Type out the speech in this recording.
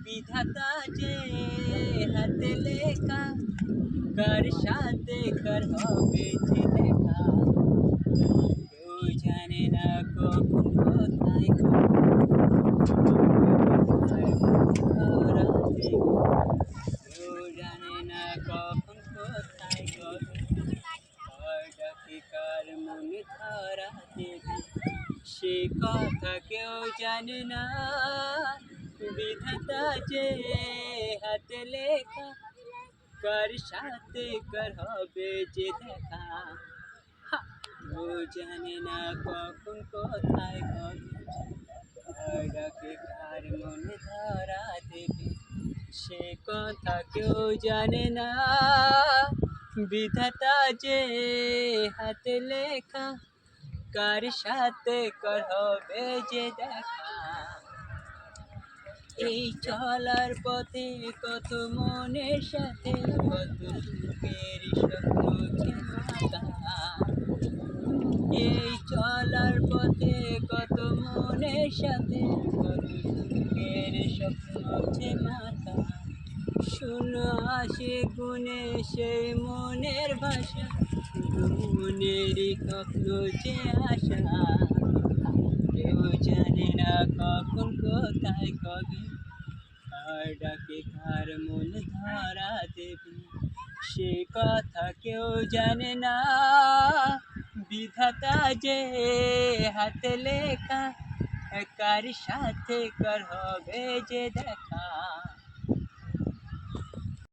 বিধাতা যে হাতে লেখা, কার সাথে কার হবে যে দেখা, কেউ জানে না কখন কোথায় কেউ জানে না কখন কোথায় কবে ডাকে কার মনে ধরা দেবে, সে কথা কেউ জানে না। বিধাতা যে হাতে লেখা, কার সাথে কার হবে যে দেখা, কেউ জানে না কখন কোথায় কবে ডাকে কার মনে ধরা দেবে, সে কথা কেউ জানে না। বিধাতা যে হাতে লেখা, কার সাথে কার হবে যে দেখা, এই চলার পথে কত মনের সাথে কত সুখের স্বপ্ন যে মাতা, এই চলার পথে কত মনের সাথে কত সুখের স্বপ্ন যে মাতা, শুনো আসে গুনে সেই মনের ভাষা, মনেরই স্বপ্ন যে আশা, কেউ জানে না কখন কোথায় কবে কার ডাকে কার মন ধরা দেবে, সে কথা কেউ জানে না। বিধাতা যে হাতে লেখা, কার সাথে কার হবে যে দেখা।